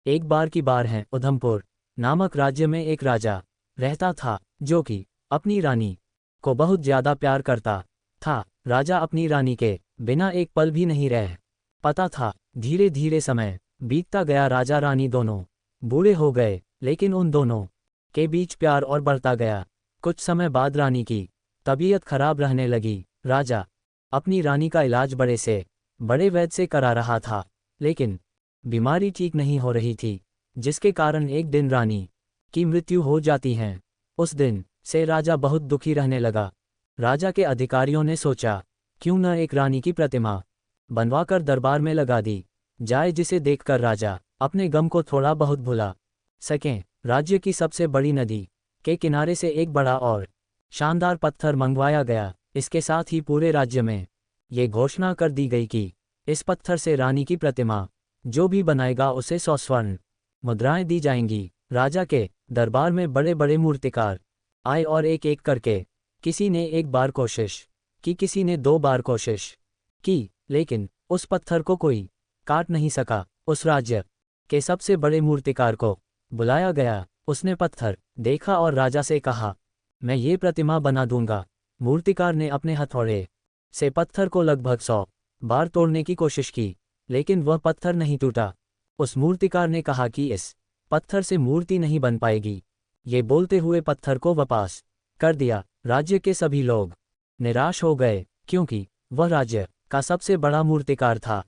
एक बार की बार है, उधमपुर नामक राज्य में एक राजा रहता था जो कि अपनी रानी को बहुत ज्यादा प्यार करता था। राजा अपनी रानी के बिना एक पल भी नहीं रह पाता था। धीरे धीरे समय बीतता गया, राजा रानी दोनों बूढ़े हो गए, लेकिन उन दोनों के बीच प्यार और बढ़ता गया। कुछ समय बाद रानी की तबीयत खराब रहने लगी। राजा अपनी रानी का इलाज बड़े से बड़े वैद्य से करा रहा था, लेकिन बीमारी ठीक नहीं हो रही थी, जिसके कारण एक दिन रानी की मृत्यु हो जाती है। उस दिन से राजा बहुत दुखी रहने लगा। राजा के अधिकारियों ने सोचा, क्यों न एक रानी की प्रतिमा बनवाकर दरबार में लगा दी जाए, जिसे देखकर राजा अपने गम को थोड़ा बहुत भुला सकें। राज्य की सबसे बड़ी नदी के किनारे से एक बड़ा और शानदार पत्थर मंगवाया गया। इसके साथ ही पूरे राज्य में ये घोषणा कर दी गई कि इस पत्थर से रानी की प्रतिमा जो भी बनाएगा उसे 100 स्वर्ण मुद्राएं दी जाएंगी। राजा के दरबार में बड़े बड़े मूर्तिकार आए और एक एक करके किसी ने एक बार कोशिश की, किसी ने 2 बार कोशिश की, लेकिन उस पत्थर को कोई काट नहीं सका। उस राज्य के सबसे बड़े मूर्तिकार को बुलाया गया। उसने पत्थर देखा और राजा से कहा, मैं ये प्रतिमा बना दूंगा। मूर्तिकार ने अपने हथौड़े से पत्थर को लगभग 100 बार तोड़ने की कोशिश की, लेकिन वह पत्थर नहीं टूटा। उस मूर्तिकार ने कहा कि इस पत्थर से मूर्ति नहीं बन पाएगी। ये बोलते हुए पत्थर को वापस कर दिया। राज्य के सभी लोग निराश हो गए, क्योंकि वह राज्य का सबसे बड़ा मूर्तिकार था।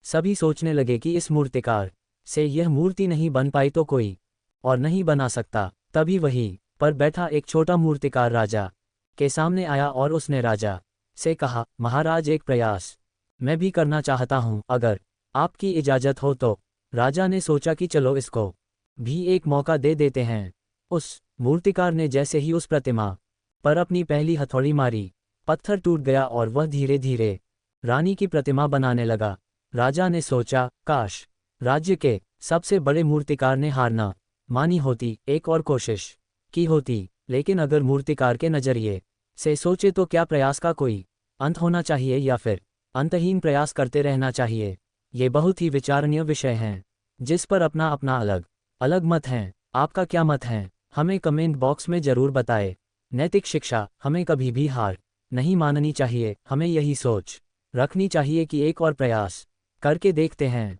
सभी सोचने लगे कि इस मूर्तिकार से यह मूर्ति नहीं बन पाई तो कोई और नहीं बना सकता। तभी वहीं पर बैठा एक छोटा मूर्तिकार राजा के सामने आया और उसने राजा से कहा, महाराज, एक प्रयास मैं भी करना चाहता हूँ, अगर आपकी इजाज़त हो तो। राजा ने सोचा कि चलो इसको भी एक मौका दे देते हैं। उस मूर्तिकार ने जैसे ही उस प्रतिमा पर अपनी पहली हथौड़ी मारी, पत्थर टूट गया और वह धीरे धीरे रानी की प्रतिमा बनाने लगा। राजा ने सोचा, काश राज्य के सबसे बड़े मूर्तिकार ने हार न मानी होती, एक और कोशिश की होती। लेकिन अगर मूर्तिकार के नजरिए से सोचे तो क्या प्रयास का कोई अंत होना चाहिए या फिर अंतहीन प्रयास करते रहना चाहिए? ये बहुत ही विचारणीय विषय हैं, जिस पर अपना अपना अलग अलग मत हैं। आपका क्या मत है, हमें कमेंट बॉक्स में ज़रूर बताएं। नैतिक शिक्षा, हमें कभी भी हार नहीं माननी चाहिए। हमें यही सोच रखनी चाहिए कि एक और प्रयास करके देखते हैं।